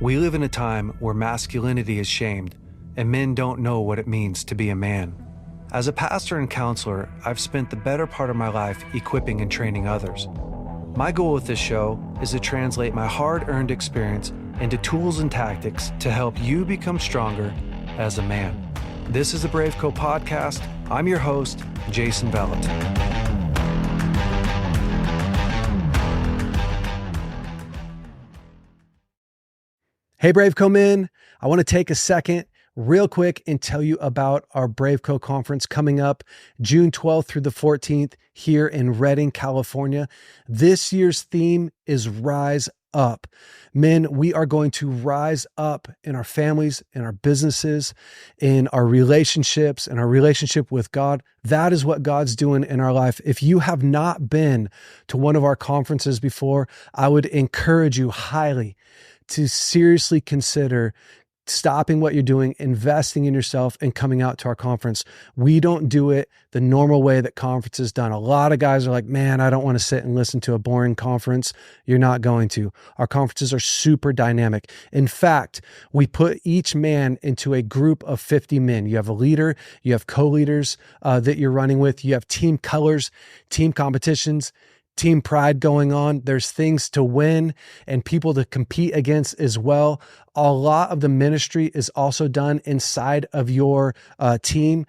We live in a time where masculinity is shamed and men don't know what it means to be a man. As a pastor and counselor, I've spent the better part of my life equipping and training others. My goal with this show is to translate my hard-earned experience into tools and tactics to help you become stronger as a man. This is the BraveCo podcast. I'm your host, Jason Vellet. Hey, BraveCo men, I want to take a second real quick and tell you about our BraveCo conference coming up June 12th through the 14th here in Redding, California. This year's theme is Rise Up. Men, we are going to rise up in our families, in our businesses, in our relationships, in our relationship with God. That is what God's doing in our life. If you have not been to one of our conferences before, I would encourage you highly to seriously consider stopping what you're doing, investing in yourself, and coming out to our conference. We don't do it the normal way that conference is done. A lot of guys are like, man, I don't want to sit and listen to a boring conference. You're not going to. Our conferences are super dynamic. In fact, we put each man into a group of 50 men. You have a leader, you have co-leaders that you're running with, you have team colors, team competitions, team pride going on. There's things to win and people to compete against as well. A lot of the ministry is also done inside of your team,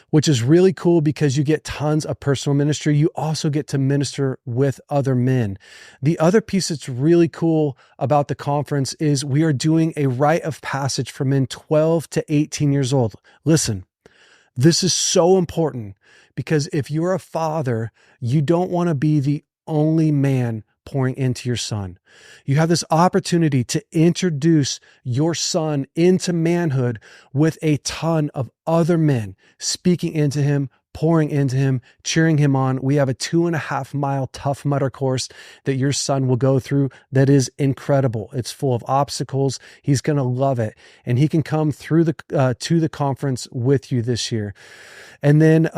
which is really cool because you get tons of personal ministry. You also get to minister with other men. The other piece that's really cool about the conference is we are doing a rite of passage for men 12 to 18 years old. Listen, this is so important because if you're a father, you don't want to be the only man pouring into your son. You have this opportunity to introduce your son into manhood with a ton of other men speaking into him, pouring into him, cheering him on. We have a 2.5 mile Tough Mudder course that your son will go through that is incredible. It's full of obstacles. He's going to love it. And he can come through to the conference with you this year. And then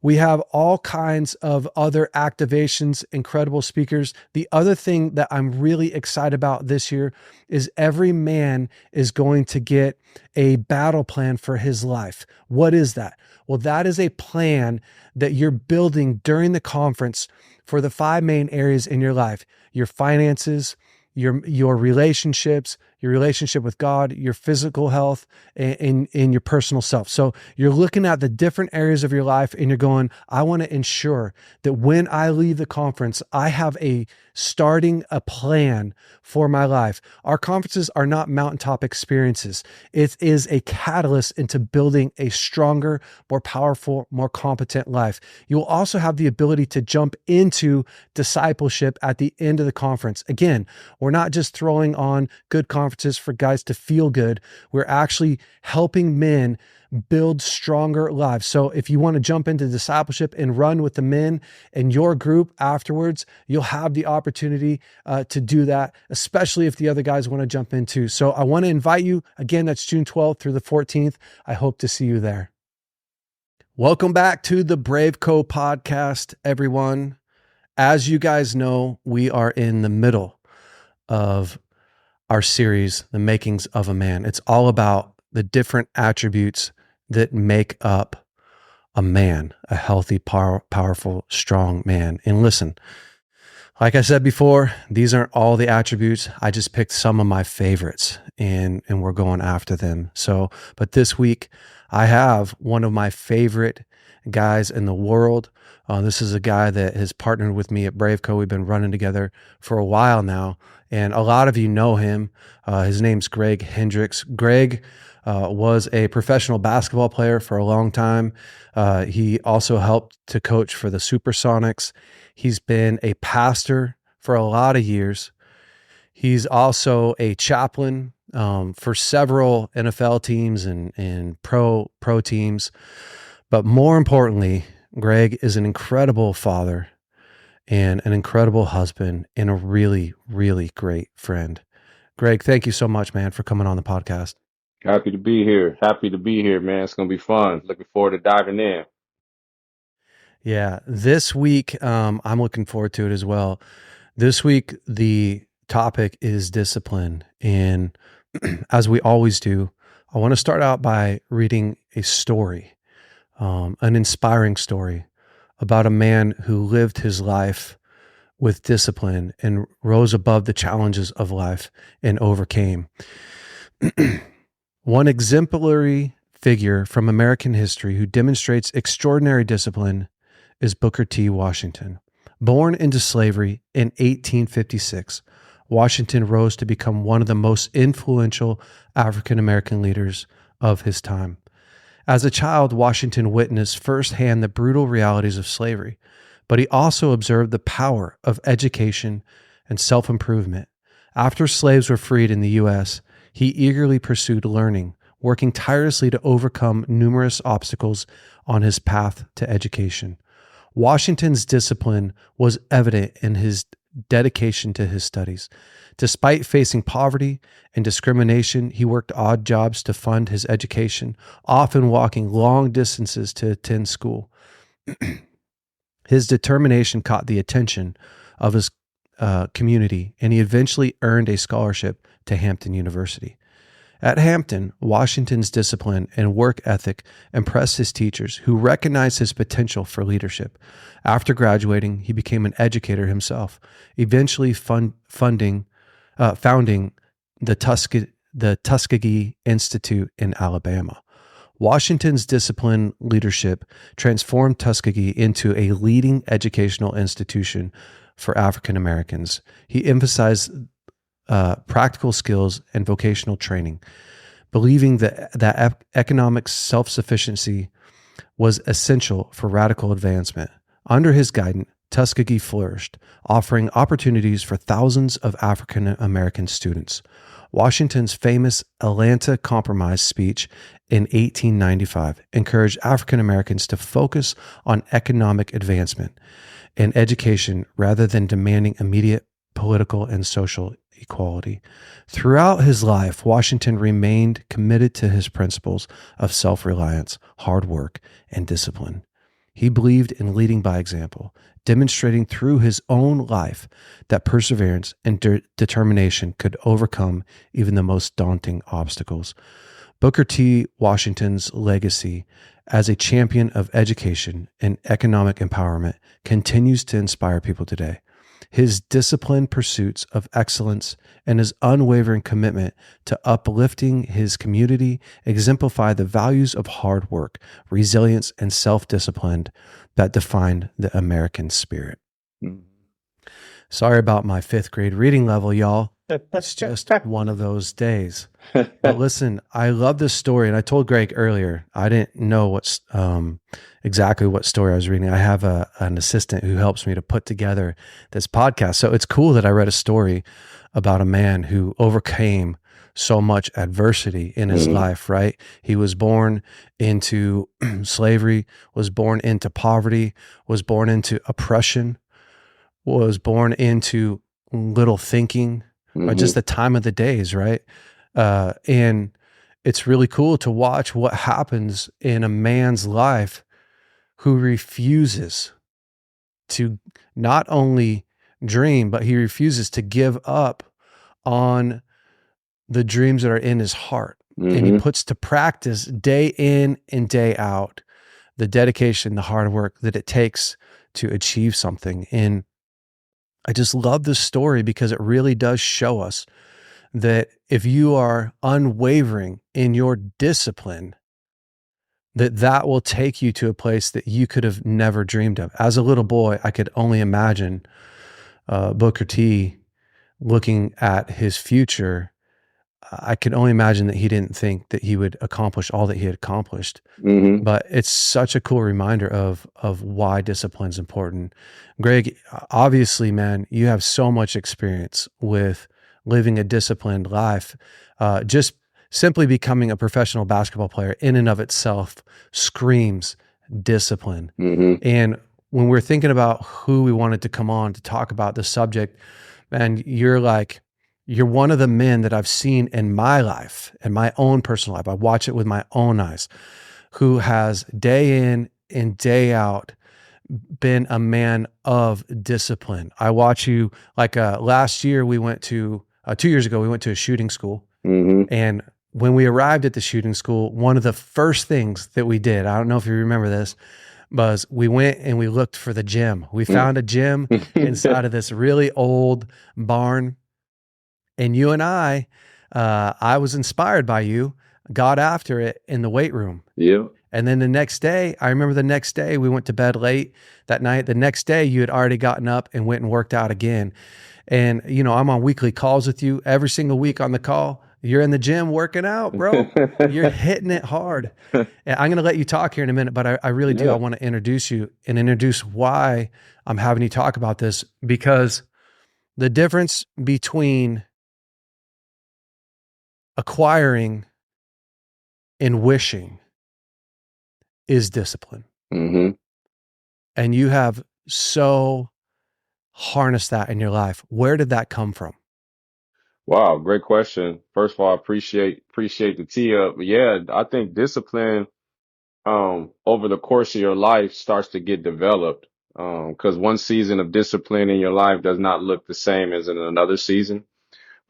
we have all kinds of other activations, incredible speakers. The other thing that I'm really excited about this year is every man is going to get a battle plan for his life. What is that? Well, that is a plan that you're building during the conference for the 5 main areas in your life: your finances, your relationships, your relationship with God, your physical health, and your personal self. So you're looking at the different areas of your life and you're going, I want to ensure that when I leave the conference, I have a plan for my life. Our conferences are not mountaintop experiences. It is a catalyst into building a stronger, more powerful, more competent life. You will also have the ability to jump into discipleship at the end of the conference. Again, we're not just throwing on good conferences for guys to feel good. We're actually helping men build stronger lives. So if you want to jump into discipleship and run with the men in your group afterwards, you'll have the opportunity to do that, especially if the other guys want to jump in too. So I want to invite you. Again, that's June 12th through the 14th. I hope to see you there. Welcome back to the BraveCo podcast, everyone. As you guys know, we are in the middle of our series, The Makings of a Man. It's all about the different attributes that make up a man, a healthy, powerful, strong man. And listen, like I said before, these aren't all the attributes. I just picked some of my favorites and we're going after them. So, but this week I have one of my favorite guys in the world. This is a guy that has partnered with me at BraveCo. We've been running together for a while now, and a lot of you know him. His name's Greg Hendricks. Greg was a professional basketball player for a long time. He also helped to coach for the Supersonics. He's been a pastor for a lot of years. He's also a chaplain for several NFL teams and pro teams. But more importantly, Greg is an incredible father and an incredible husband and a really, really great friend. Greg, thank you so much, man, for coming on the podcast. Happy to be here. Happy to be here, man. It's going to be fun. Looking forward to diving in. Yeah, this week, I'm looking forward to it as well. This week, the topic is discipline. And as we always do, I want to start out by reading a story, an inspiring story about a man who lived his life with discipline and rose above the challenges of life and overcame. One exemplary figure from American history who demonstrates extraordinary discipline is Booker T. Washington. Born into slavery in 1856, Washington rose to become one of the most influential African American leaders of his time. As a child, Washington witnessed firsthand the brutal realities of slavery, but he also observed the power of education and self-improvement. After slaves were freed in the U.S., he eagerly pursued learning, working tirelessly to overcome numerous obstacles on his path to education. Washington's discipline was evident in his dedication to his studies. Despite facing poverty and discrimination, he worked odd jobs to fund his education, often walking long distances to attend school. His determination caught the attention of his community, and he eventually earned a scholarship to Hampton University. At Hampton, Washington's discipline and work ethic impressed his teachers, who recognized his potential for leadership. After graduating, he became an educator himself, eventually founding the Tuskegee Institute in Alabama. Washington's disciplined leadership transformed Tuskegee into a leading educational institution for African Americans. He emphasized practical skills and vocational training, believing that economic self-sufficiency was essential for radical advancement. Under his guidance, Tuskegee flourished, offering opportunities for thousands of African American students. Washington's famous Atlanta Compromise speech in 1895 encouraged African Americans to focus on economic advancement and education rather than demanding immediate political and social equality. Throughout his life, Washington remained committed to his principles of self-reliance, hard work, and discipline. He believed in leading by example, demonstrating through his own life that perseverance and determination could overcome even the most daunting obstacles. Booker T. Washington's legacy as a champion of education and economic empowerment continues to inspire people today. His disciplined pursuits of excellence and his unwavering commitment to uplifting his community exemplify the values of hard work, resilience, and self-discipline that define the American spirit. Sorry about my 5th grade reading level, y'all. It's just one of those days. But listen, I love this story. And I told Greg earlier, I didn't know exactly what story I was reading. I have an assistant who helps me to put together this podcast. So it's cool that I read a story about a man who overcame so much adversity in his life, right? He was born into slavery, was born into poverty, was born into oppression, was born into little thinking, or just the time of the days, right? And it's really cool to watch what happens in a man's life who refuses to not only dream, but he refuses to give up on the dreams that are in his heart. And he puts to practice day in and day out the dedication, the hard work that it takes to achieve something. And I just love this story because it really does show us that if you are unwavering in your discipline, that will take you to a place that you could have never dreamed of. As a little boy, I could only imagine Booker T looking at his future. I could only imagine that he didn't think that he would accomplish all that he had accomplished. But it's such a cool reminder of why discipline is important. Greg, obviously, man, you have so much experience with living a disciplined life. Just simply becoming a professional basketball player in and of itself screams discipline. And when we're thinking about who we wanted to come on to talk about the subject, man, you're one of the men that I've seen in my life, in my own personal life. I watch it with my own eyes, who has day in and day out been a man of discipline. I watch you like last year we went to 2 years ago we went to a shooting school, Mm-hmm. and when we arrived at the shooting school, one of the first things that we did, I don't know if you remember this, was we went and we looked for the gym. We found a gym inside of this really old barn, and you and I was inspired by you, got after it in the weight room. Yeah. And then the next day, I remember the next day we went to bed late that night. The next day you had already gotten up and went and worked out again. And, I'm on weekly calls with you every single week on the call. You're in the gym working out, bro. You're hitting it hard. And I'm going to let you talk here in a minute, but I really do. I Yeah. want to introduce you and introduce why I'm having you talk about this, because the difference between acquiring and wishing is discipline. Mm-hmm. And you have so harnessed that in your life. Where did that come from? Wow, great question. First of all, I appreciate the tee up. But yeah, I think discipline over the course of your life starts to get developed. Because one season of discipline in your life does not look the same as in another season.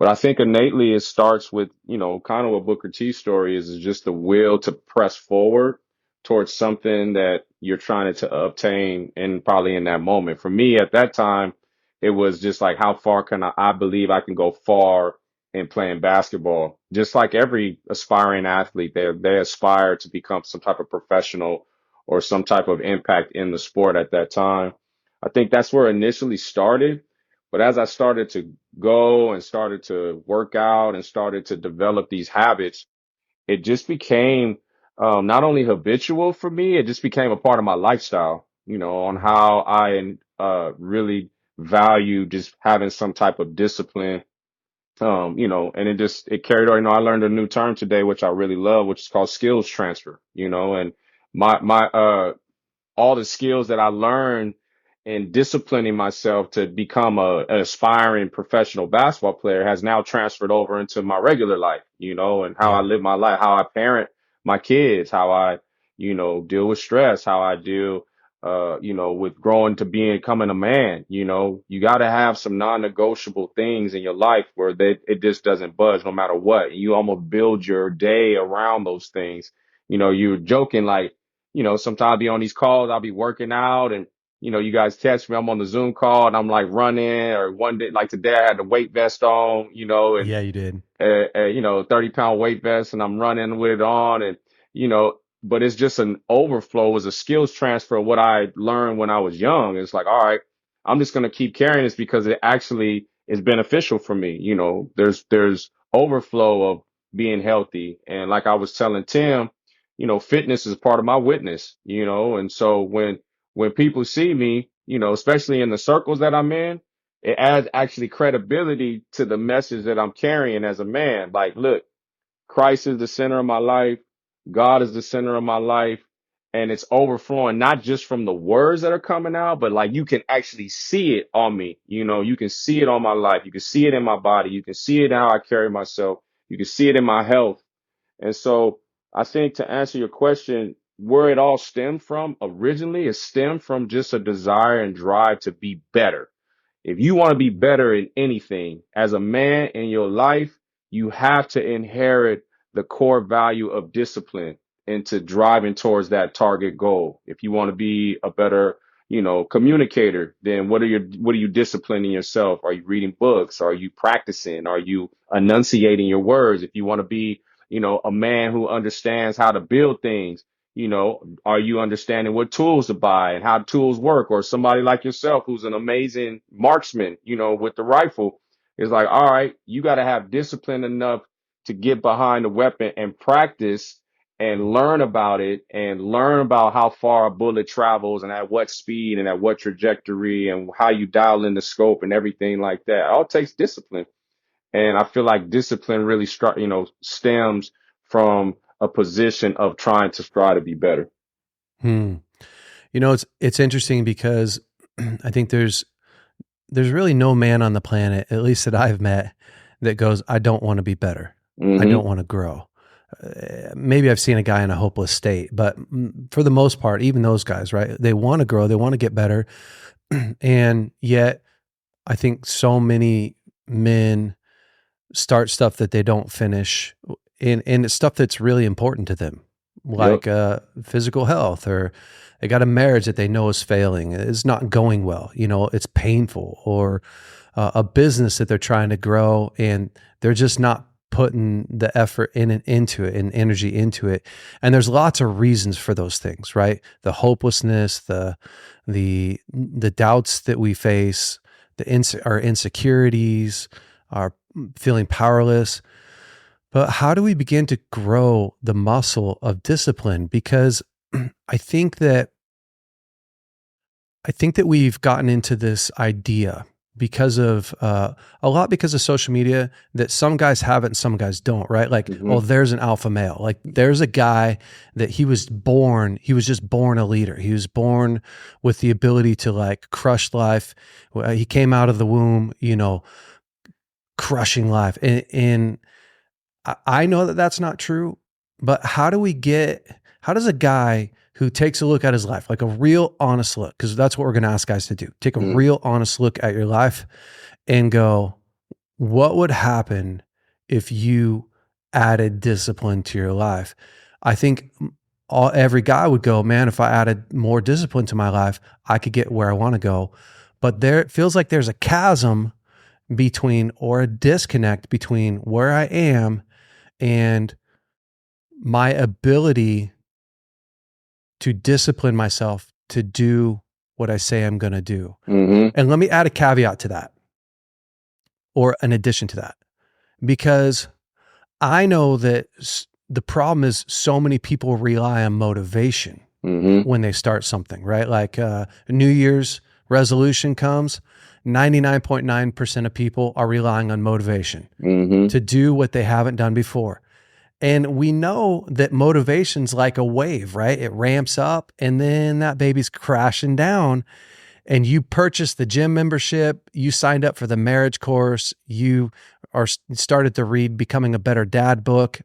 But I think innately it starts with, kind of what Booker T's story is just the will to press forward towards something that you're trying to obtain, and probably in that moment. For me at that time, it was just like, how far can I believe I can go far in playing basketball. Just like every aspiring athlete, they aspire to become some type of professional or some type of impact in the sport at that time. I think that's where it initially started. But as I started to go and started to work out and started to develop these habits, it just became not only habitual for me, it just became a part of my lifestyle, on how I really value just having some type of discipline. And it carried on. I learned a new term today, which I really love, which is called skills transfer, and my all the skills that I learned in disciplining myself to become an aspiring professional basketball player has now transferred over into my regular life, and how I Yeah. live my life, how I parent my kids, how I, deal with stress, how I deal, with growing to becoming a man. You got to have some non-negotiable things in your life where it just doesn't budge no matter what. You almost build your day around those things. You're joking like, sometimes I'll be on these calls, I'll be working out, and, you guys catch me, I'm on the Zoom call and I'm like running, or one day, like today, I had the weight vest on, and Yeah, you did. 30-pound weight vest, and I'm running with it on, and, you know, but it's just an overflow. It was a skills transfer of what I learned when I was young. It's like, all right, I'm just going to keep carrying this because it actually is beneficial for me. There's overflow of being healthy. And like I was telling Tim, fitness is part of my witness, and so when people see me, especially in the circles that I'm in, it adds actually credibility to the message that I'm carrying as a man. Like, look, Christ is the center of my life. God is the center of my life. And it's overflowing, not just from the words that are coming out, but like you can actually see it on me. You can see it on my life. You can see it in my body. You can see it in how I carry myself. You can see it in my health. And so I think to answer your question, where it all stemmed from originally, it stemmed from just a desire and drive to be better. If you want to be better in anything as a man in your life, you have to inherit the core value of discipline into driving towards that target goal. If you want to be a better, communicator, then what are you disciplining yourself? Are you reading books? Are you practicing? Are you enunciating your words? If you want to be, a man who understands how to build things, are you understanding what tools to buy and how tools work? Or somebody like yourself who's an amazing marksman, with the rifle, is like, all right, you got to have discipline enough to get behind the weapon and practice and learn about it and learn about how far a bullet travels and at what speed and at what trajectory and how you dial in the scope and everything like that. It all takes discipline. And I feel like discipline really stems from a position of trying to strive to be better. Hmm. It's interesting because I think there's really no man on the planet, at least that I've met, that goes, I don't want to be better. I Hmm. don't want to grow. maybe I've seen a guy in a hopeless state, but for the most part, even those guys, right? They want to grow, they want to get better. And yet I think so many men start stuff that they don't finish, and it's stuff that's really important to them, Yep. like physical health, or they got a marriage that they know is failing, it's not going well, it's painful, or a business that they're trying to grow and they're just not putting the effort in and into it and energy into it. And there's lots of reasons for those things, right? The hopelessness, the doubts that we face, our insecurities, our feeling powerless. But how do we begin to grow the muscle of discipline? Because I think that we've gotten into this idea because of because of social media, that some guys have it and some guys don't, right? Like, oh, there's an alpha male. Like, there's a guy that he was just born a leader. He was born with the ability to like crush life. He came out of the womb, crushing life. And I know that that's not true, but how does a guy who takes a look at his life, like a real honest look, because that's what we're going to ask guys to do, take a real honest look at your life and go, what would happen if you added discipline to your life? I think every guy would go, man, if I added more discipline to my life, I could get where I want to go. But it feels like there's a chasm between, or a disconnect between, where I am and my ability to discipline myself to do what I say I'm going to do. And let me add a caveat to that, or an addition to that, because I know that the problem is so many people rely on motivation when they start something, right? Like New Year's resolution comes, 99.9% of people are relying on motivation to do what they haven't done before. And we know that motivation's like a wave, right? It ramps up and then that baby's crashing down. And you purchased the gym membership, you signed up for the marriage course, you started to read Becoming a Better Dad book.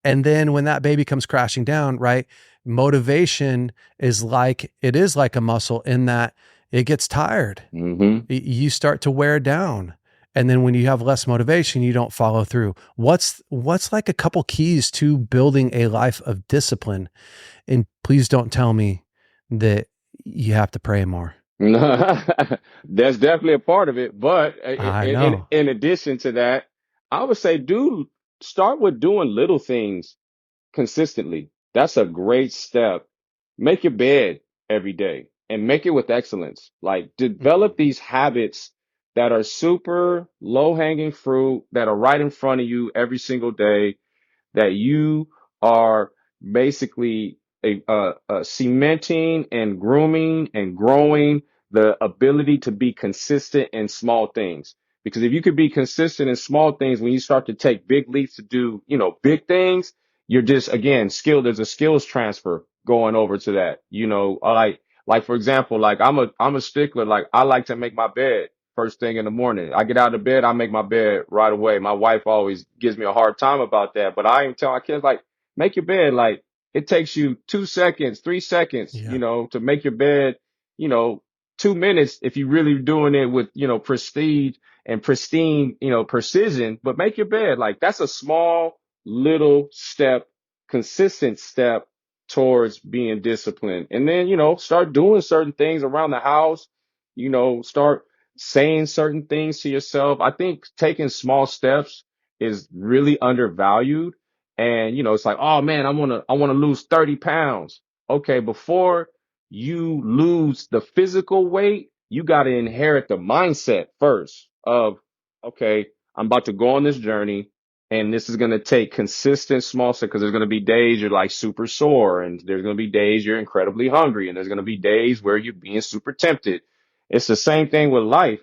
And then when that baby comes crashing down, right? Motivation is like a muscle in that it gets tired. You start to wear down. And then when you have less motivation, you don't follow through. What's like a couple keys to building a life of discipline? And please don't tell me that you have to pray more. That's definitely a part of it. But I know. in addition to that, I would say, dude, start with doing little things consistently. That's a great step. Make your bed every day and make it with excellence. Like, develop these habits that are super low hanging fruit, that are right in front of you every single day, that you are basically cementing and grooming and growing the ability to be consistent in small things. Because if you could be consistent in small things, when you start to take big leaps to do, big things, you're just, again, skilled. There's a skills transfer going over to that. Like for example, like I'm a stickler. Like, I like to make my bed first thing in the morning. I get out of bed, I make my bed right away. My wife always gives me a hard time about that, but I even tell my kids, like, make your bed. Like, it takes you 2 seconds, 3 seconds, Yeah. to make your bed, you know, 2 minutes if you're really doing it with, prestige and pristine, precision, but make your bed. Like, that's a small little step, consistent step towards being disciplined. And then, start doing certain things around the house, start saying certain things to yourself. I think taking small steps is really undervalued. And, it's like, oh man, I want to lose 30 pounds. Okay. Before you lose the physical weight, you got to inherit the mindset first of, okay, I'm about to go on this journey, and this is going to take consistent small steps, because there's going to be days you're like super sore, and there's going to be days you're incredibly hungry, and there's going to be days where you're being super tempted. It's the same thing with life.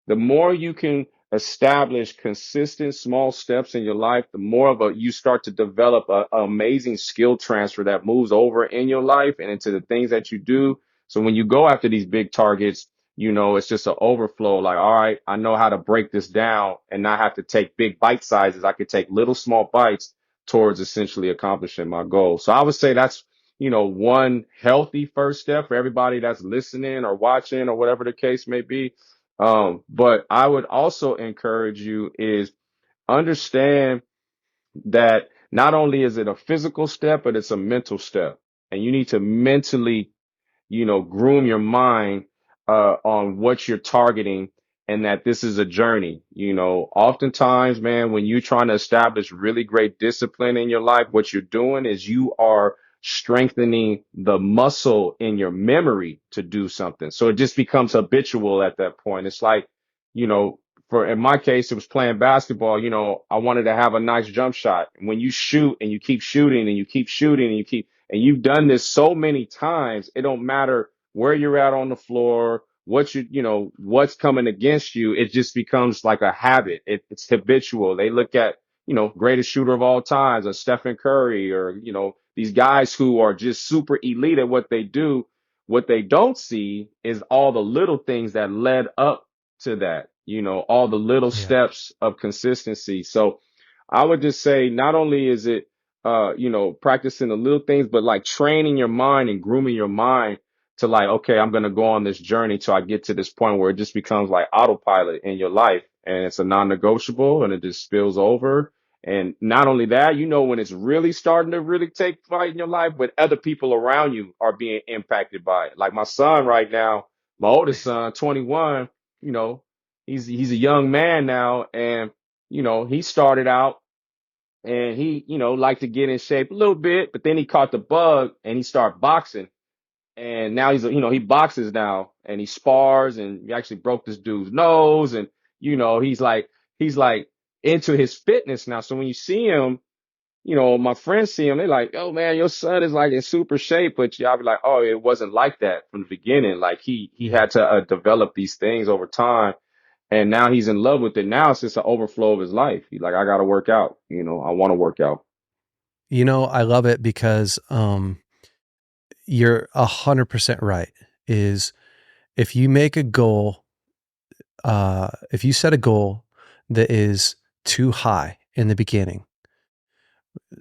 The more you can establish consistent small steps in your life, the more of you start to develop an amazing skill transfer that moves over in your life and into the things that you do. So when you go after these big targets, it's just an overflow. Like, all right, I know how to break this down and not have to take big bite sizes. I could take little small bites towards essentially accomplishing my goal. So I would say that's, one healthy first step for everybody that's listening or watching or whatever the case may be. But I would also encourage you is understand that not only is it a physical step, but it's a mental step. And you need to mentally groom your mind on what you're targeting and that this is a journey. Oftentimes, man, when you're trying to establish really great discipline in your life, what you're doing is you are strengthening the muscle in your memory to do something. So it just becomes habitual at that point. It's like, you know, in my case, it was playing basketball. I wanted to have a nice jump shot. When you shoot and you keep shooting and you keep shooting and and you've done this so many times, it don't matter where you're at on the floor, what's coming against you. It just becomes like a habit. It's habitual. They look at, greatest shooter of all times, or Stephen Curry, or, these guys who are just super elite at what they do. What they don't see is all the little things that led up to that, all the little Yeah. steps of consistency. So I would just say not only is it, practicing the little things, but like training your mind and grooming your mind to like, okay, I'm going to go on this journey till I get to this point where it just becomes like autopilot in your life and it's a non-negotiable and it just spills over. And not only that, when it's really starting to really take flight in your life, but other people around you are being impacted by it. Like my son right now, my oldest son, 21, you know, he's a young man now, and he started out and he, liked to get in shape a little bit, but then he caught the bug and he started boxing. And now he boxes now and he spars, and he actually broke this dude's nose. And, he's like into his fitness now. So when you see him, my friends see him, they're like, oh man, your son is like in super shape. But I'll be like, oh, it wasn't like that from the beginning. Like he Yeah. had to develop these things over time. And now he's in love with it. Now it's just an overflow of his life. He's like, I got to work out. I want to work out. I love it because you're 100% right. Is if you make a goal, if you set a goal that is too high in the beginning,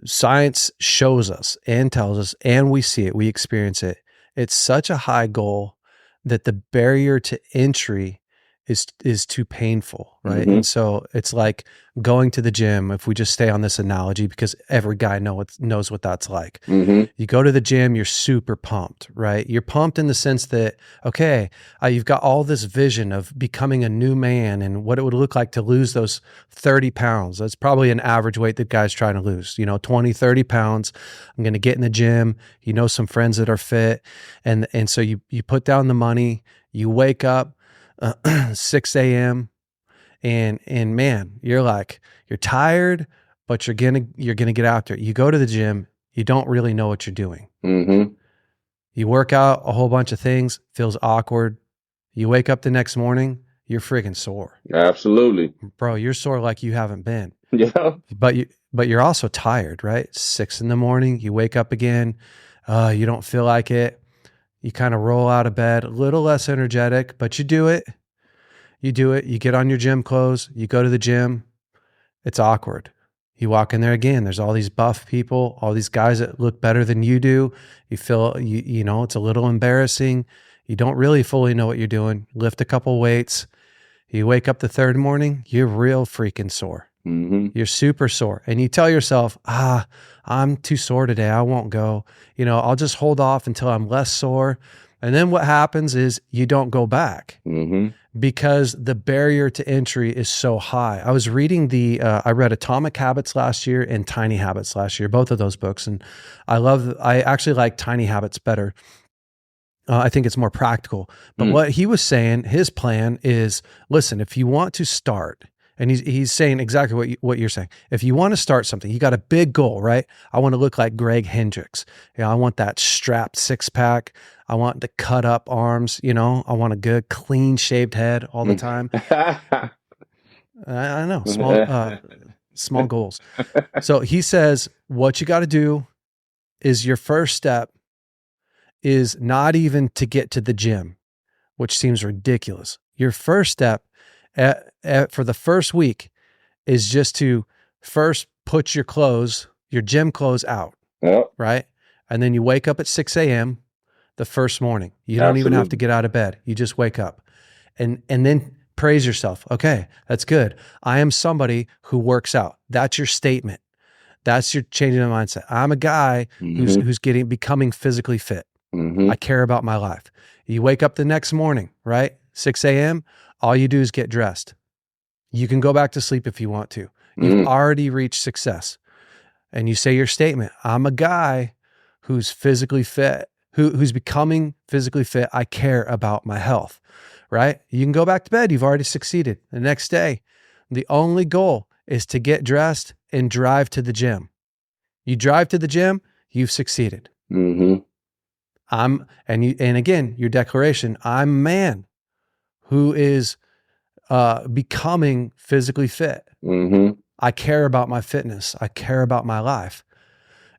science shows us and tells us, and we see it, we experience it. It's such a high goal that the barrier to entry is too painful, right? Mm-hmm. And so it's like going to the gym, if we just stay on this analogy, because every guy knows what that's like. Mm-hmm. You go to the gym, you're super pumped, right? You're pumped in the sense that, okay, you've got all this vision of becoming a new man and what it would look like to lose those 30 pounds. That's probably an average weight that guys trying to lose, 20, 30 pounds. I'm going to get in the gym, some friends that are fit. And so you put down the money, you wake up, 6 a.m. and man, you're tired, but you're gonna get out there. You go to the gym, you don't really know what you're doing. Mm-hmm. You work out a whole bunch of things, feels awkward. You wake up the next morning, you're friggin' sore. Absolutely. Bro, you're sore like you haven't been. Yeah. But you're also tired, right? 6 a.m, you wake up again, you don't feel like it. You kind of roll out of bed, a little less energetic, but you do it. You get on your gym clothes, you go to the gym. It's awkward. You walk in there again, there's all these buff people, all these guys that look better than you do. You feel, it's a little embarrassing. You don't really fully know what you're doing. Lift a couple weights. You wake up the third morning, you're real freaking sore. Mm-hmm. You're super sore. And you tell yourself, I'm too sore today. I won't go. I'll just hold off until I'm less sore. And then what happens is you don't go back because the barrier to entry is so high. I was reading I read Atomic Habits last year and Tiny Habits last year, both of those books. And I actually like Tiny Habits better. I think it's more practical. But what he was saying, his plan is, listen, if you want to start, and he's saying exactly what you're saying. If you want to start something, you got a big goal, right? I want to look like Greg Hendricks. I want that strapped 6-pack. I want the cut up arms. I want a good clean shaved head all the time. I know, small goals. So he says, what you got to do is your first step is not even to get to the gym, which seems ridiculous. Your first step for the first week is just to first put your clothes, your gym clothes out, Yep. right? And then you wake up at 6 a.m. the first morning. You don't even have to Absolutely. get out of bed. You just wake up and then praise yourself. Okay, that's good. I am somebody who works out. That's your statement. That's your changing the mindset. I'm a guy who's becoming physically fit. I care about my life. You wake up the next morning, right? 6 a.m. All you do is get dressed. You can go back to sleep if you want to. You've already reached success. And you say your statement. I'm a guy who's physically fit, who's becoming physically fit. I care about my health, right? You can go back to bed. You've already succeeded. The next day, the only goal is to get dressed and drive to the gym. You drive to the gym, you've succeeded. And again, your declaration, I'm a man who is becoming physically fit. I care about my fitness. I care about my life.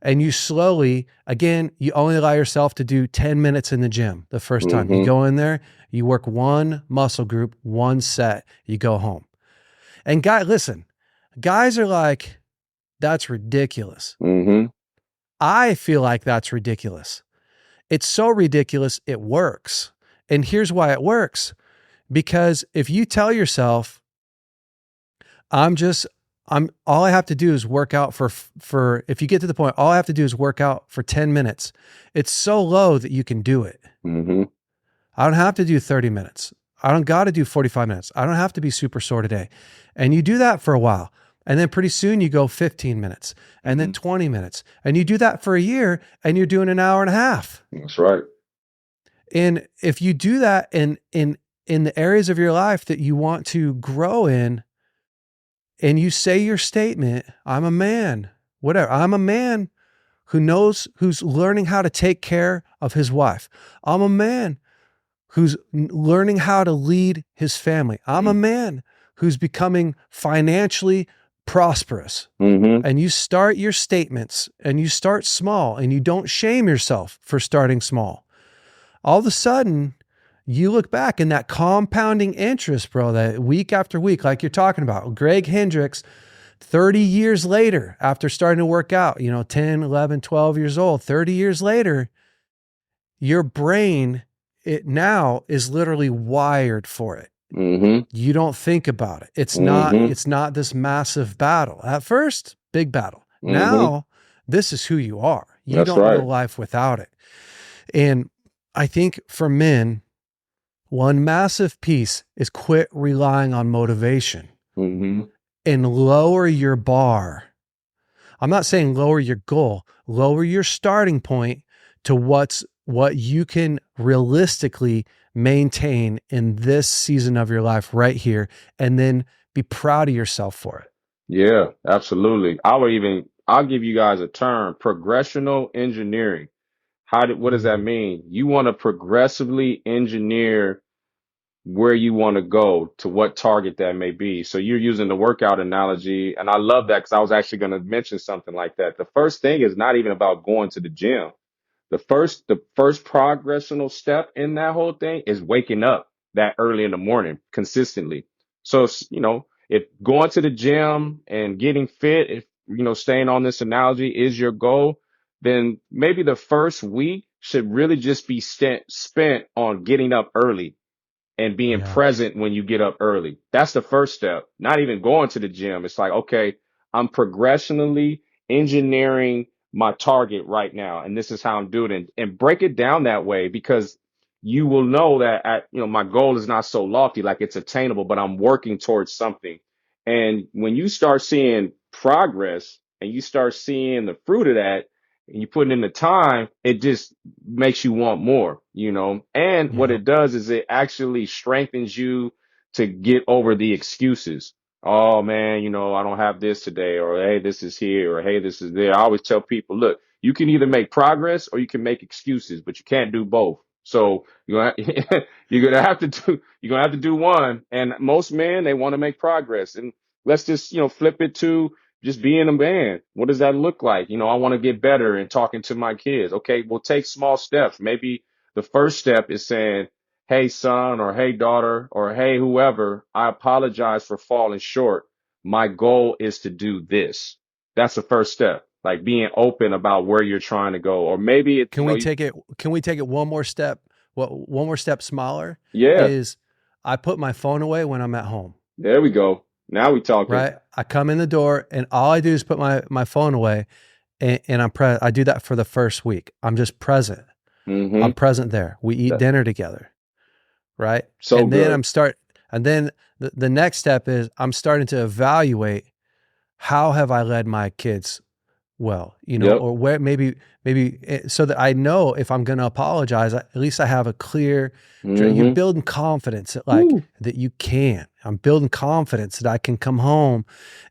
And you slowly, again, you only allow yourself to do 10 minutes in the gym the first time. You go in there, you work one muscle group, one set, you go home. And listen, guys are like, that's ridiculous. I feel like that's ridiculous. It's so ridiculous, it works. And here's why it works. Because if you tell yourself, all I have to do is work out for, if you get to the point, all I have to do is work out for 10 minutes. It's so low that you can do it. I don't have to do 30 minutes. I don't got to do 45 minutes. I don't have to be super sore today. And you do that for a while. And then pretty soon you go 15 minutes and then 20 minutes. And you do that for a year and you're doing an hour and a half. That's right. And if you do that in the areas of your life that you want to grow in, and you say your statement, I'm a man, whatever. I'm a man who's learning how to take care of his wife. I'm a man who's learning how to lead his family. I'm a man who's becoming financially prosperous. And you start your statements and you start small and you don't shame yourself for starting small. All of a sudden, you look back and that compounding interest, bro, that week after week, like you're talking about, Greg Hendricks, 30 years later, after starting to work out, 10, 11, 12 years old, 30 years later, your brain, it now is literally wired for it. You don't think about it. It's not this massive battle. At first, big battle. Now, this is who you are. You don't know life without it. And I think for men, one massive piece is quit relying on motivation and lower your bar. I'm not saying lower your goal, lower your starting point to what you can realistically maintain in this season of your life right here, and then be proud of yourself for it. Yeah, absolutely. I'll give you guys a term, progressional engineering. What does that mean? You want to progressively engineer where you want to go to what target that may be. So you're using the workout analogy, and I love that because I was actually going to mention something like that. The first thing is not even about going to the gym. The first progressional step in that whole thing is waking up that early in the morning consistently. So, if going to the gym and getting fit, if, staying on this analogy is your goal, then maybe the first week should really just be spent on getting up early and being present when you get up early. That's the first step. Not even going to the gym. It's like, okay, I'm progressionally engineering my target right now, and this is how I'm doing it. And break it down that way, because you will know that my goal is not so lofty, like it's attainable, but I'm working towards something. And when you start seeing progress and you start seeing the fruit of that, and you put in the time, it just makes you want more, and what it does is it actually strengthens you to get over the excuses. Oh man, I don't have this today, or hey, this is here, or hey, this is there. I always tell people, look, you can either make progress or you can make excuses, but you can't do both. So you're gonna have to do one. And most men, they want to make progress. And let's just, flip it to just being a man. What does that look like? I want to get better in talking to my kids. Okay, well, take small steps. Maybe the first step is saying, hey, son, or hey, daughter, or hey, whoever, I apologize for falling short. My goal is to do this. That's the first step. like being open about where you're trying to go, or maybe Can we take it? Can we take it one more step? One more step smaller yeah, is I put my phone away when I'm at home. there we go. Now we talking. Right? I come in the door and all I do is put my phone away, and I do that for the first week. I'm just present. Mm-hmm. I'm present there. We eat That, dinner together, right? so And then good. and then the next step is I'm starting to evaluate how have I led my kids well, Yep. or where maybe so that I know if I'm going to apologize, at least I have a clear, you're Mm-hmm. building confidence that Woo. that you can. I'm building confidence that I can come home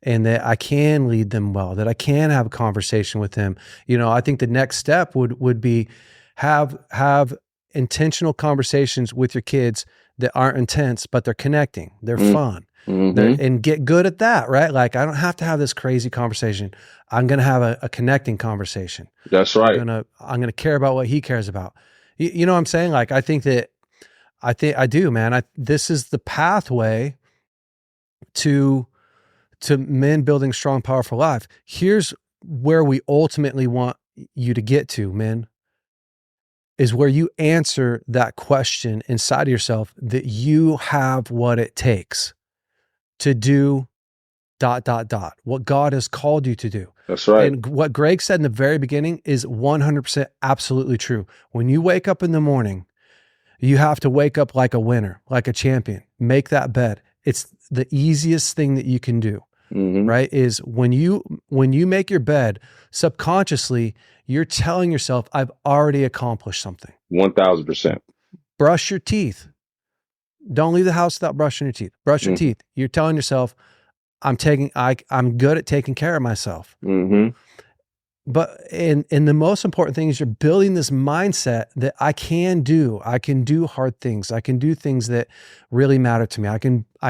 and that I can lead them well, that I can have a conversation with them. I think the next step would be have intentional conversations with your kids that aren't intense, but they're connecting, they're fun. Mm-hmm. And get good at that, right? Like I don't have to have this crazy conversation. I'm going to have a connecting conversation. That's I'm right. going to care about what he cares about. You know what I'm saying? Like, I do, man. This is the pathway to men building strong, powerful life. Here's where we ultimately want you to get to, men, is where you answer that question inside of yourself that you have what it takes to do ... what God has called you to do. That's right. And what Greg said in the very beginning is 100% absolutely true. When you wake up in the morning, you have to wake up like a winner, like a champion. Make that bed. It's the easiest thing that you can do, Mm-hmm. right? Is when you make your bed, subconsciously, you're telling yourself, I've already accomplished something. 1000%. Brush your teeth. Don't leave the house without brushing your teeth. Brush your teeth. You're telling yourself, I'm good at taking care of myself. Mm-hmm. But and the most important thing is you're building this mindset that I can do hard things. I can do things that really matter to me. I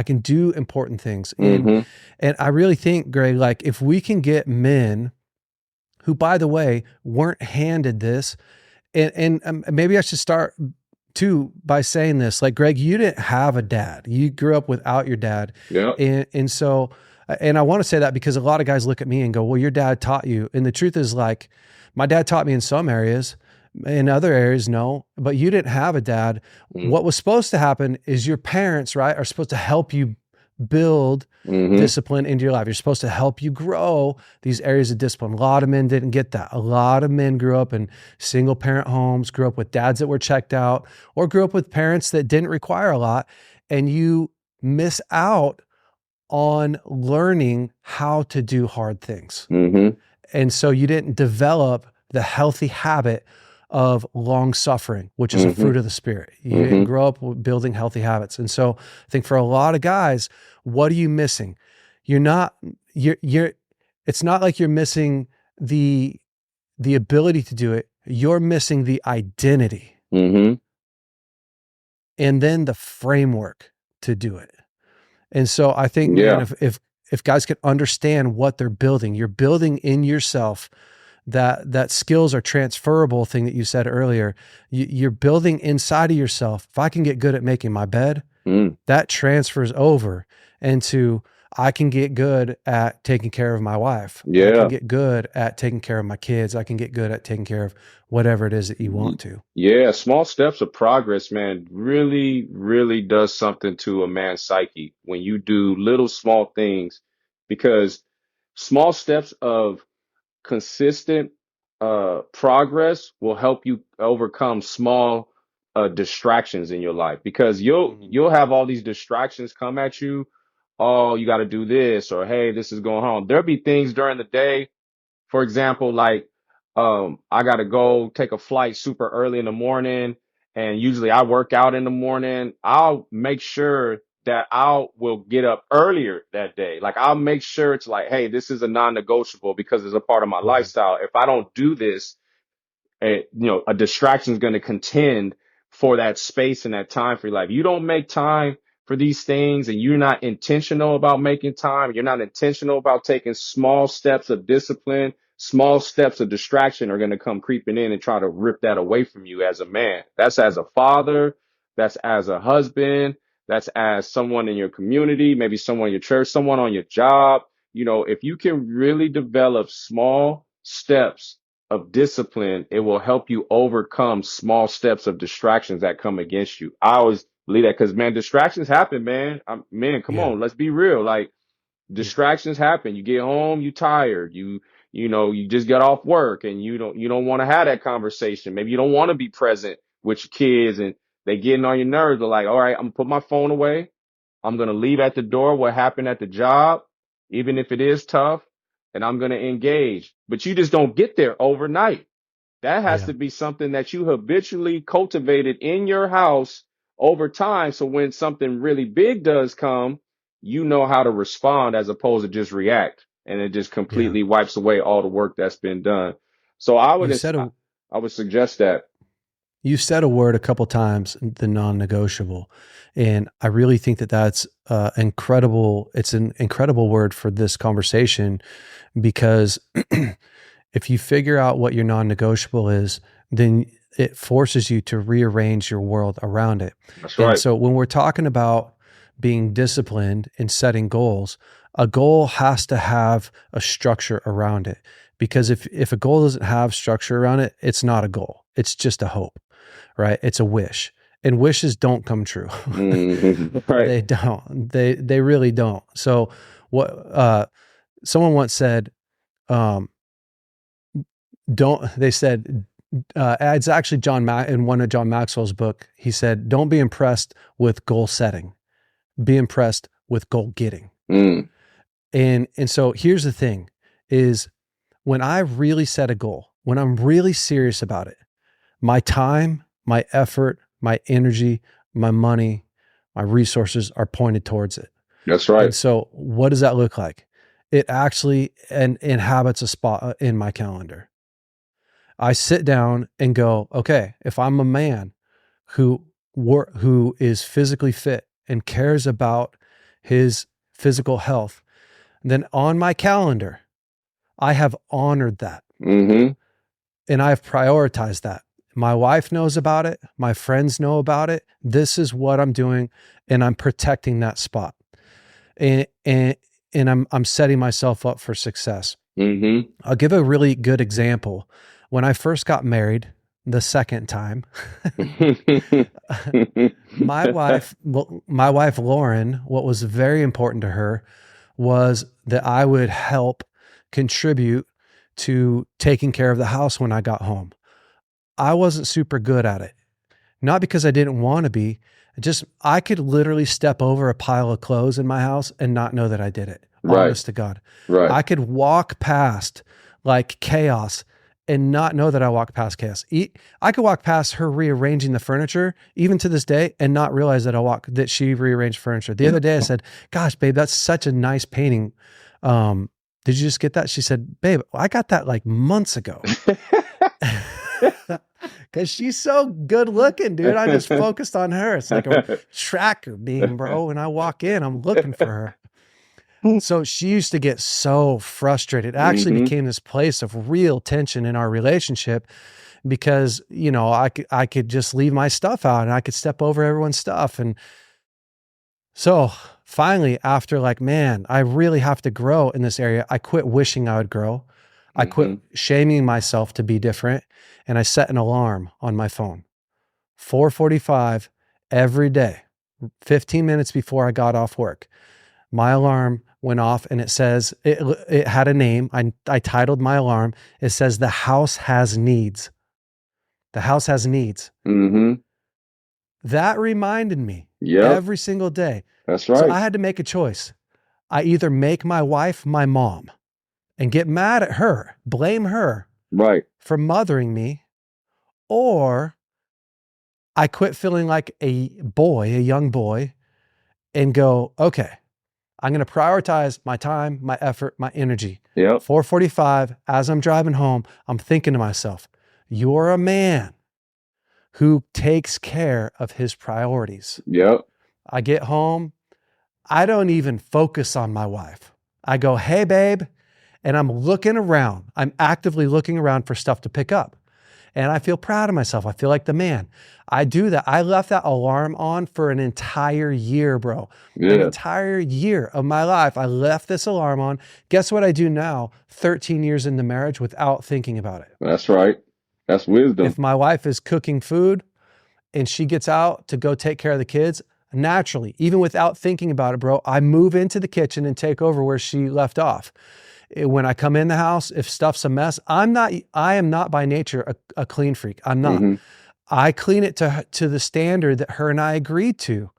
can do important things. Mm-hmm. And I really think, Greg, like if we can get men who, by the way, weren't handed this, and maybe I should start too by saying this, like, Greg, you didn't have a dad. You grew up without your dad. Yeah. And so, and I want to say that because a lot of guys look at me and go, well, your dad taught you. And the truth is, like, my dad taught me in some areas, in other areas, no, but you didn't have a dad. Mm-hmm. What was supposed to happen is your parents, right, are supposed to help you build Mm-hmm. discipline into your life. You're supposed to help you grow these areas of discipline. A lot of men didn't get that. A lot of men grew up in single parent homes, grew up with dads that were checked out, or grew up with parents that didn't require a lot. And you miss out on learning how to do hard things. Mm-hmm. And so you didn't develop the healthy habit of long suffering, which is a fruit of the spirit. You didn't grow up building healthy habits. And so I think for a lot of guys, what are you missing? It's not like you're missing the ability to do it. You're missing the identity Mm-hmm. and then the framework to do it. And so I think, Yeah. man, if guys can understand what they're building, you're building in yourself that skills are transferable thing that you said earlier. You're building inside of yourself. If I can get good at making my bed, that transfers over into I can get good at taking care of my wife. Yeah. I can get good at taking care of my kids. I can get good at taking care of whatever it is that you want to. Yeah, small steps of progress, man, really, really does something to a man's psyche when you do little small things, because small steps of consistent progress will help you overcome small distractions in your life, because you'll have all these distractions come at you. Oh, you got to do this, or hey, this is going on. There'll be things during the day, for example, like I gotta go take a flight super early in the morning, and usually I work out in the morning. I'll make sure that I will get up earlier that day. Like I'll make sure it's like, hey, this is a non-negotiable because it's a part of my lifestyle. If I don't do this, a distraction is going to contend for that space and that time for your life. You don't make time for these things, and you're not intentional about making time. You're not intentional about taking small steps of discipline. Small steps of distraction are going to come creeping in and try to rip that away from you as a man. That's as a father. That's as a husband. That's as someone in your community, maybe someone in your church, someone on your job. If you can really develop small steps of discipline, it will help you overcome small steps of distractions that come against you. I always believe that because, man, distractions happen, man. Man, come Yeah. on, let's be real. Like, Yeah. distractions happen. You get home, you tired. You just got off work and you don't want to have that conversation. Maybe you don't want to be present with your kids and they getting on your nerves. They're like, all right, I'm gonna put my phone away. I'm gonna leave at the door what happened at the job, even if it is tough, and I'm gonna engage. But you just don't get there overnight. That has Yeah. to be something that you habitually cultivated in your house over time. So when something really big does come, you know how to respond as opposed to just react. And it just Yeah. completely wipes away all the work that's been done. So I would, You said a I would suggest that. you said a word a couple times, the non-negotiable, and I really think that that's incredible. It's an incredible word for this conversation because if you figure out what your non-negotiable is, then it forces you to rearrange your world around it. That's And right. so when we're talking about being disciplined and setting goals, a goal has to have a structure around it. Because if a goal doesn't have structure around it, it's not a goal. It's just a hope, right? It's a wish. And wishes don't come true. Right. They don't. They really don't. So what someone once said, um, they said, it's actually in one of John Maxwell's book, he said, don't be impressed with goal setting, be impressed with goal getting. Mm. And so here's the thing is when I really set a goal, when I'm really serious about it, my time, my effort, my energy, my money, my resources are pointed towards it. That's right. And so what does that look like? It actually inhabits a spot in my calendar. I sit down and go, okay, if I'm a man who is physically fit and cares about his physical health, then on my calendar, I have honored that Mm-hmm. and I've prioritized that. My wife knows about it. My friends know about it. This is what I'm doing, and I'm protecting that spot. And I'm setting myself up for success. Mm-hmm. I'll give a really good example. When I first got married, the second time, my wife Lauren, what was very important to her was that I would help contribute to taking care of the house when I got home. I wasn't super good at it. Not because I didn't want to be, just I could literally step over a pile of clothes in my house and not know that I did it. Right. Honest to God. Right. I could walk past like chaos and not know that I walked past chaos. I could walk past her rearranging the furniture, even to this day, and not realize that she rearranged furniture. The other day I said, gosh, babe, that's such a nice painting. Did you just get that? She said, babe, I got that like months ago. Cause she's so good looking, dude. I just focused on her. It's like a tracker beam, bro. When I walk in, I'm looking for her. So she used to get so frustrated. It actually became this place of real tension in our relationship because, I could just leave my stuff out and I could step over everyone's stuff. And so finally, after like, man, I really have to grow in this area, I quit wishing I would grow. I quit shaming myself to be different. And I set an alarm on my phone, 4:45 every day, 15 minutes before I got off work. My alarm went off and it says, it had a name. I titled my alarm. It says, the house has needs. The house has needs. Mm-hmm. That reminded me every single day. That's right. So I had to make a choice. I either make my wife my mom and get mad at her, blame her for mothering me, or I quit feeling like a young boy, and go, okay, I'm going to prioritize my time, my effort, my energy. 4:45, as I'm driving home, I'm thinking to myself, you're a man who takes care of his priorities. I get home, I don't even focus on my wife. I go, hey, babe, and I'm looking around. I'm actively looking around for stuff to pick up. and I feel proud of myself. I feel like the man. I do that. I left that alarm on for an entire year, bro. An Yeah, entire year of my life. I left this alarm on. Guess what I do now, 13 years into marriage, without thinking about it? that's right. That's If wisdom. my wife is cooking food and she gets out to go take care of the kids, naturally, even without thinking about it, bro, I move into the kitchen and take over where she left off. When I come in the house, if stuff's a mess, I am not by nature a clean freak. I'm not. Hmm. I clean it to the standard that her and I agreed to.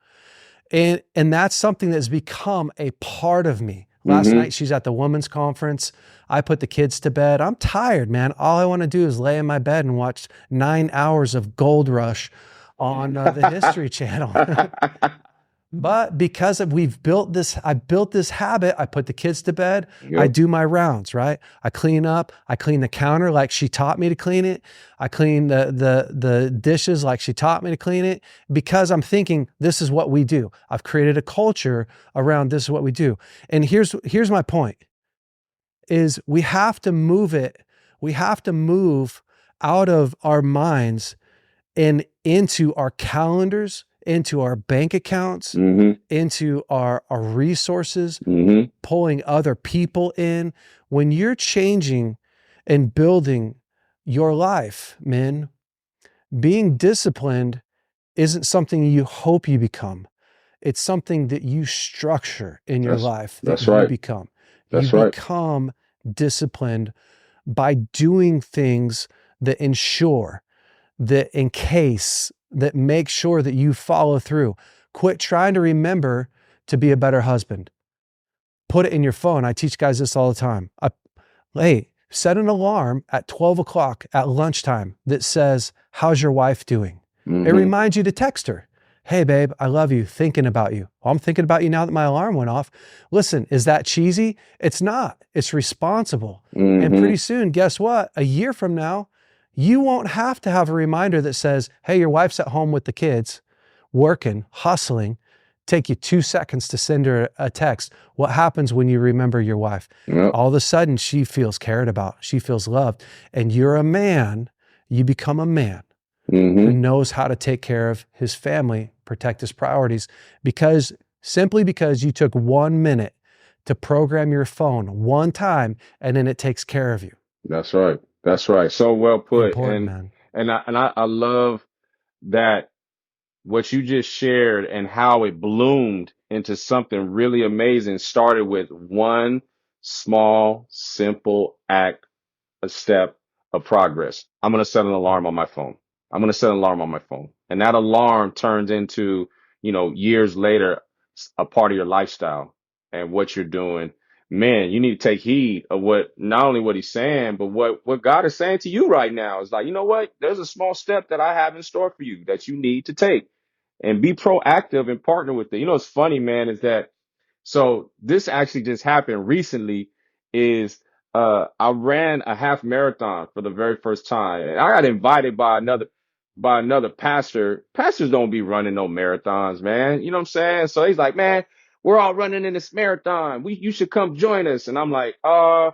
And that's something that's become a part of me. Last Hmm. night, she's at the women's conference. I put the kids to bed. I'm tired, man. All I want to do is lay in my bed and watch 9 hours of Gold Rush on the History Channel. But because I built this habit. I put the kids to bed. I Yep. do my rounds, right? I clean up. I clean the counter like she taught me to clean it. I clean the dishes like she taught me to clean it, because I'm thinking this is what we do. I've created a culture around this is what we do. And here's my point is we have to move it. We have to move out of our minds and into our calendars, into our bank accounts, Hmm. into our resources, Hmm. pulling other people in. When you're changing and building your life, men, being disciplined isn't something you hope you become. It's something that you structure in your That's life, that that's you right. become. You That's right. become disciplined by doing things that ensure, that encase, that make sure that you follow through. Quit trying to remember to be a better husband. Put it in your phone. I teach guys this all the time. Hey, set an alarm at 12 o'clock at lunchtime that says, how's your wife doing? It Hmm. reminds you to text her. Hey, babe, I love you. Thinking about you. Well, I'm thinking about you now that my alarm went off. Listen, is that cheesy? It's not. It's responsible. And Hmm. pretty soon, guess what? A year from now, you won't have to have a reminder that says, hey, your wife's at home with the kids, working, hustling. Take you 2 seconds to send her a text. What happens when you remember your wife? Yep. All of a sudden, she feels cared about. She feels loved. And you're a man. You become a man who Hmm. knows how to take care of his family, protect his priorities, simply because you took 1 minute to program your phone one time, and then it takes care of you. That's right. That's right. So well put. Important, man. And I love that what you just shared and how it bloomed into something really amazing started with one small, simple act, a step of progress. I'm going to set an alarm on my phone. I'm going to set an alarm on my phone. And that alarm turns into, years later, a part of your lifestyle and what you're doing. Man, you need to take heed of not only what he's saying, but what God is saying to you right now. Is like, you know what? There's a small step that I have in store for you that you need to take and be proactive and partner with it. What's funny, man, is that so this actually just happened recently is I ran a half marathon for the very first time. And I got invited by another pastor. Pastors don't be running no marathons, man. You know what I'm saying? So he's like, man, we're all running in this marathon. You should come join us. And I'm like, all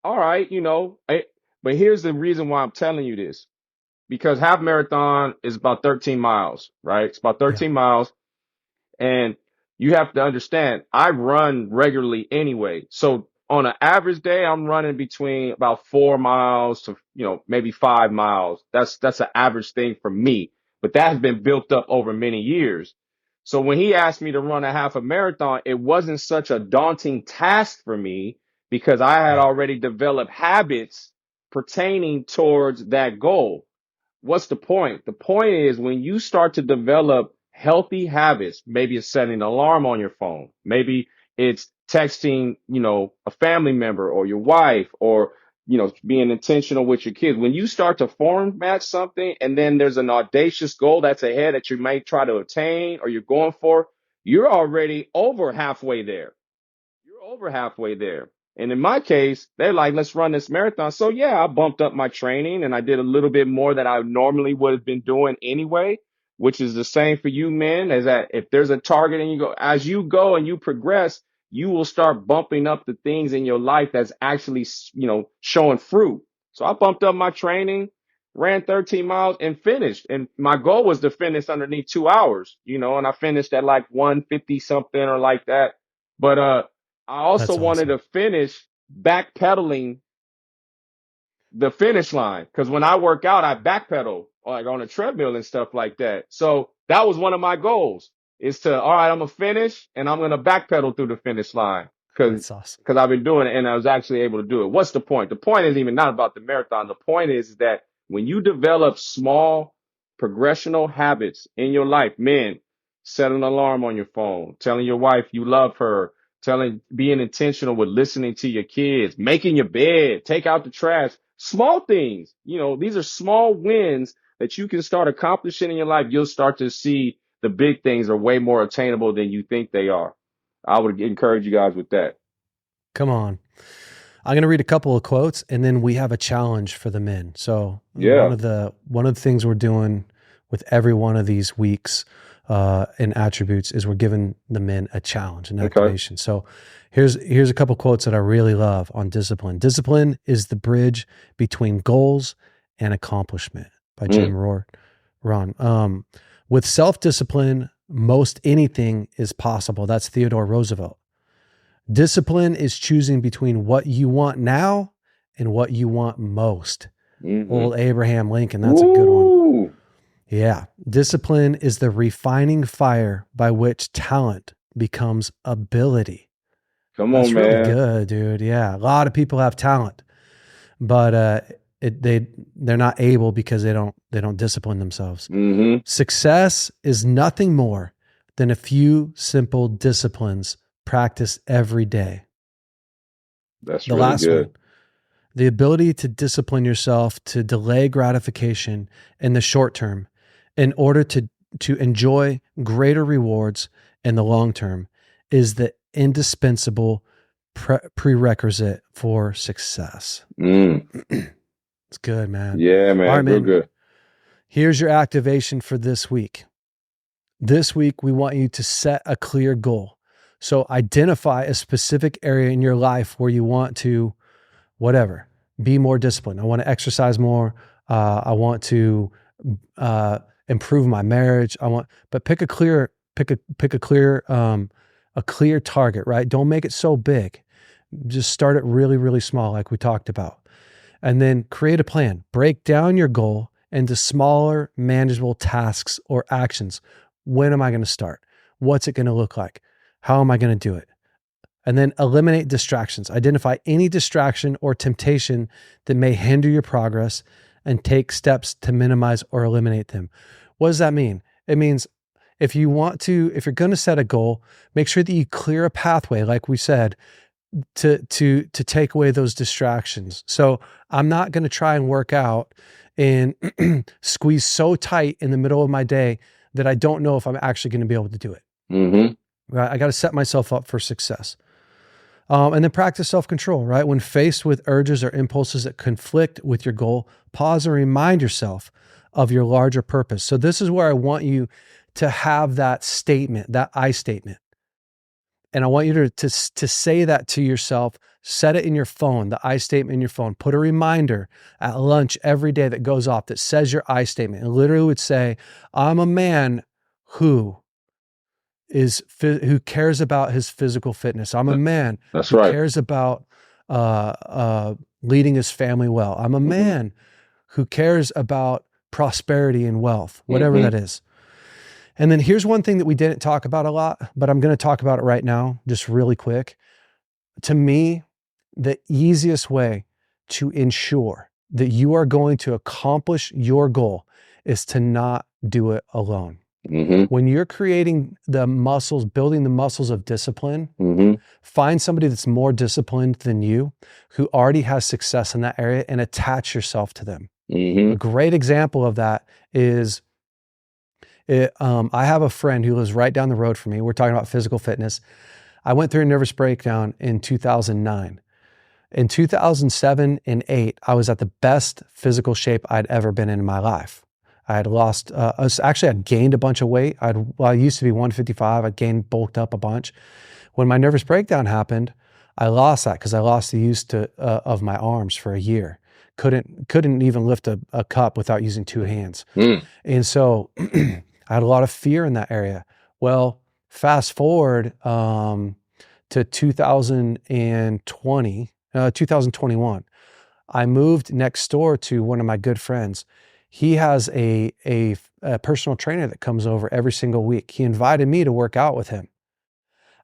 right, but here's the reason why I'm telling you this. Because half marathon is about 13 miles, right? It's about Yeah. 13 miles. And you have to understand, I run regularly anyway. So on an average day, I'm running between about 4 miles to, maybe 5 miles. That's an average thing for me. But that has been built up over many years. So when he asked me to run a half a marathon, it wasn't such a daunting task for me because I had Right. already developed habits pertaining towards that goal. What's the point? The point is when you start to develop healthy habits, maybe it's setting an alarm on your phone, maybe it's texting, a family member or your wife or, being intentional with your kids. When you start to format something and then there's an audacious goal that's ahead that you might try to attain or you're going for, you're already over halfway there. You're over halfway there. And in my case, they're like, let's run this marathon. So yeah, I bumped up my training and I did a little bit more than I normally would have been doing anyway, which is the same for you men, is that if there's a target and as you go and you progress, you will start bumping up the things in your life that's actually, showing fruit. So I bumped up my training, ran 13 miles and finished. And my goal was to finish underneath 2 hours, and I finished at like 150 something or like that. But I also That's wanted awesome. to finish backpedaling the finish line, because when I work out, I backpedal like on a treadmill and stuff like that. So that was one of my goals, is to, all right, I'm gonna finish and I'm gonna backpedal through the finish line, because That's awesome. I've been doing it and I was actually able to do it. What's the point? The point is even not about the marathon. The point is that when you develop small progressional habits in your life, man, set an alarm on your phone, telling your wife you love her, being intentional with listening to your kids, making your bed, take out the trash, small things. These are small wins that you can start accomplishing in your life. You'll start to see the big things are way more attainable than you think they are. I would encourage you guys with that. Come on. I'm going to read a couple of quotes and then we have a challenge for the men. So Yeah. one of the things we're doing with every one of these weeks in attributes is we're giving the men a challenge, an activation. So here's a couple quotes that I really love on discipline. Discipline is the bridge between goals and accomplishment, by Jim Rohn. With self-discipline, most anything is possible. That's Theodore Roosevelt. Discipline is choosing between what you want now and what you want most. Old Abraham Lincoln, that's a good one. Yeah. Discipline is the refining fire by which talent becomes ability. Come That's on, really man. good, dude. Yeah. A lot of people have talent, but they're not able because they don't discipline themselves. Success is nothing more than a few simple disciplines practiced every day. That's The really last good. one, the ability to discipline yourself to delay gratification in the short term in order to enjoy greater rewards in the long term is the indispensable prerequisite for success. It's good, man. Yeah, man. All right, Real man. good. Here's your activation for this week. This week, we want you to set a clear goal. So identify a specific area in your life where you want to, whatever, be more disciplined. I want to exercise more. I want to improve my marriage. But pick a clear target, right? Don't make it so big. Just start it really, really small, like we talked about. And then create a plan. Break down your goal into smaller, manageable tasks or actions. When am I going to start? What's it going to look like? How am I going to do it? And then eliminate distractions. Identify any distraction or temptation that may hinder your progress and take steps to minimize or eliminate them. What does that mean? It means if you're going to set a goal, make sure that you clear a pathway, like we said, to take away those distractions. So I'm not going to try and work out and squeeze so tight in the middle of my day that I don't know if I'm actually going to be able to do it. Right? I got to set myself up for success. And then practice self-control, right? When faced with urges or impulses that conflict with your goal, pause and remind yourself of your larger purpose. So this is where I want you to have that statement, that I statement. And I want you to say that to yourself. Set it in your phone, the I statement in your phone. Put a reminder at lunch every day that goes off that says your I statement. It literally would say, I'm a man who cares about his physical fitness. I'm a man who cares about leading his family well. I'm a man who cares about prosperity and wealth, whatever that is. And then here's one thing that we didn't talk about a lot, but I'm going to talk about it right now, just really quick. To me, the easiest way to ensure that you are going to accomplish your goal is to not do it alone. When you're creating the muscles, building the muscles of discipline, find somebody that's more disciplined than you, who already has success in that area, and attach yourself to them. A great example of that is, I have a friend who lives right down the road from me. We're talking about physical fitness. I went through a nervous breakdown in 2009. In 2007 and 8, I was at the best physical shape I'd ever been in my life. I had lost, I'd gained a bunch of weight. I used to be 155. I'd bulked up a bunch. When my nervous breakdown happened, I lost that because I lost the use of my arms for a year. couldn't even lift a cup without using two hands. Mm. And so I had a lot of fear in that area. Well, fast forward to 2021. I moved next door to one of my good friends. He has a personal trainer that comes over every single week. He invited me to work out with him.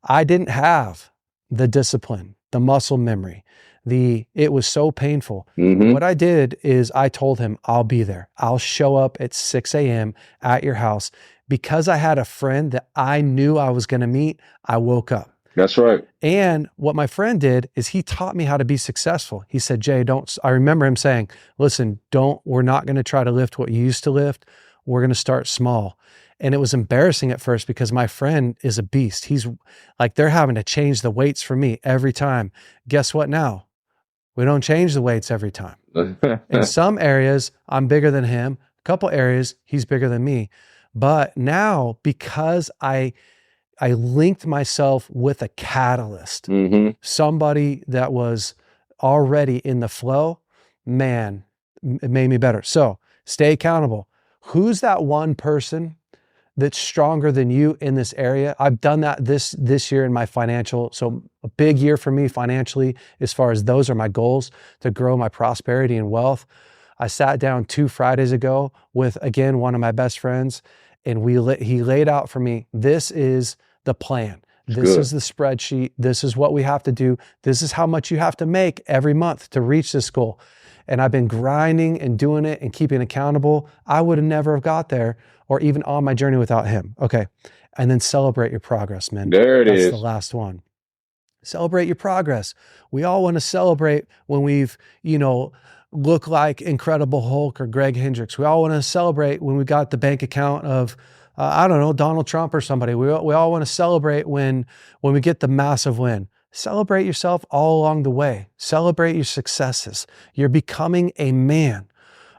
I didn't have the discipline, the muscle memory, it was so painful. Mm-hmm. What I did is I told him, I'll be there. I'll show up at 6 a.m. at your house. Because I had a friend that I knew I was going to meet, I woke up. That's right. And what my friend did is he taught me how to be successful. He said, Jay, I remember him saying, listen, we're not going to try to lift what you used to lift. We're going to start small. And it was embarrassing at first because my friend is a beast. He's like, they're having to change the weights for me every time. Guess what now? We don't change the weights every time. In some areas, I'm bigger than him. A couple areas, he's bigger than me. But now, because I linked myself with a catalyst, somebody that was already in the flow, man, it made me better. So stay accountable. Who's that one person that's stronger than you in this area? I've done that this year in my financial. So a big year for me financially, as far as those are my goals to grow my prosperity and wealth. I sat down 2 Fridays ago with, again, one of my best friends, and he laid out for me, this is the plan. This is the spreadsheet. This is what we have to do. This is how much you have to make every month to reach this goal. And I've been grinding and doing it and keeping accountable. I would have never have got there or even on my journey without him. Okay. And then celebrate your progress, man. There it is. That's the last one. Celebrate your progress. We all want to celebrate when we've, look like Incredible Hulk or Greg Hendricks. We all want to celebrate when we got the bank account of, I don't know, Donald Trump or somebody. We all want to celebrate when we get the massive win. Celebrate yourself all along the way. Celebrate your successes. You're becoming a man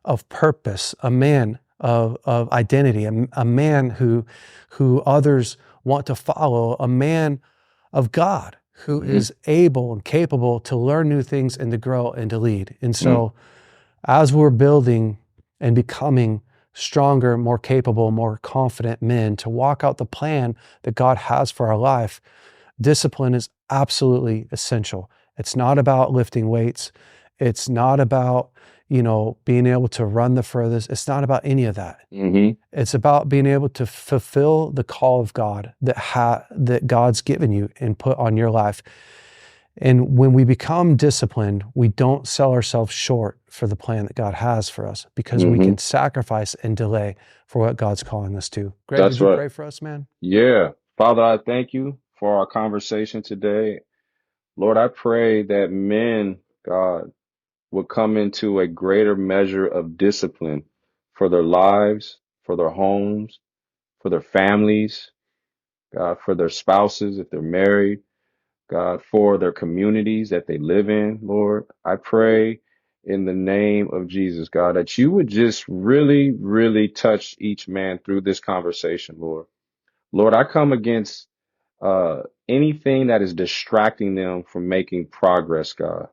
of purpose, a man of identity, a man who others want to follow, a man of God who is able and capable to learn new things and to grow and to lead. And so as we're building and becoming stronger, more capable, more confident men to walk out the plan that God has for our life, discipline is absolutely essential. It's not about lifting weights. It's not about, being able to run the furthest. It's not about any of that. It's about being able to fulfill the call of God that God's given you and put on your life. And when we become disciplined, we don't sell ourselves short for the plan that God has for us because we can sacrifice and delay for what God's calling us to. Greg, That's would you right. pray for us, man? Yeah. Father, I thank you for our conversation today. Lord, I pray that men, God, will come into a greater measure of discipline for their lives, for their homes, for their families, God, for their spouses if they're married, God, for their communities that they live in, Lord. I pray in the name of Jesus, God, that you would just really, really touch each man through this conversation, Lord. Lord, I come against anything that is distracting them from making progress, God.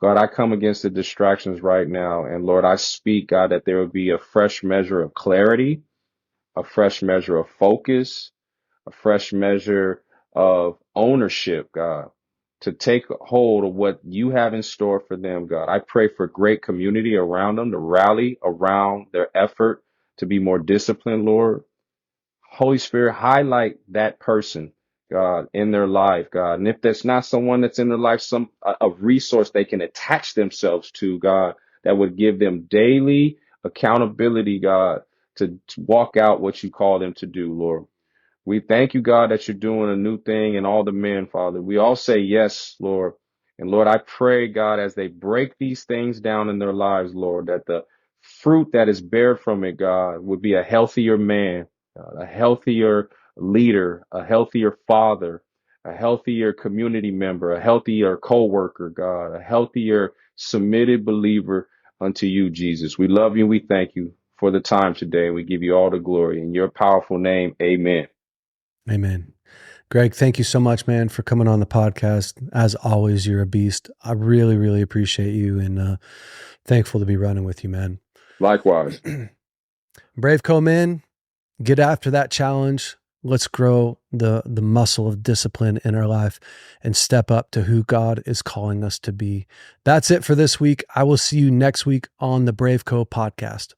God, I come against the distractions right now. And Lord, I speak, God, that there will be a fresh measure of clarity, a fresh measure of focus, a fresh measure of ownership, God, to take hold of what you have in store for them, God. I pray for great community around them to rally around their effort to be more disciplined, Lord. Holy Spirit, highlight that person, God, in their life, God. And if that's not someone that's in their life, a resource they can attach themselves to, God, that would give them daily accountability, God, to walk out what you call them to do, Lord. We thank you, God, that you're doing a new thing in all the men, Father. We all say yes, Lord. And Lord, I pray, God, as they break these things down in their lives, Lord, that the fruit that is bared from it, God, would be a healthier man, God, a healthier leader, a healthier father, a healthier community member, a healthier co-worker, God, a healthier submitted believer unto you, Jesus. We love you. We thank you for the time today. We give you all the glory in your powerful name. Amen. Amen. Greg, thank you so much, man, for coming on the podcast. As always, you're a beast. I really, really appreciate you, and thankful to be running with you, man. Likewise. BraveCo men, get after that challenge. Let's grow the muscle of discipline in our life and step up to who God is calling us to be. That's it for this week. I will see you next week on the BraveCo podcast.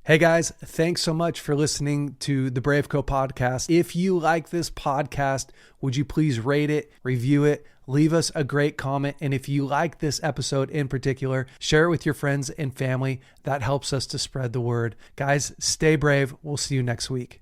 Hey guys, thanks so much for listening to the BraveCo podcast. If you like this podcast, would you please rate it, review it, leave us a great comment. And if you like this episode in particular, share it with your friends and family. That helps us to spread the word. Guys, stay brave. We'll see you next week.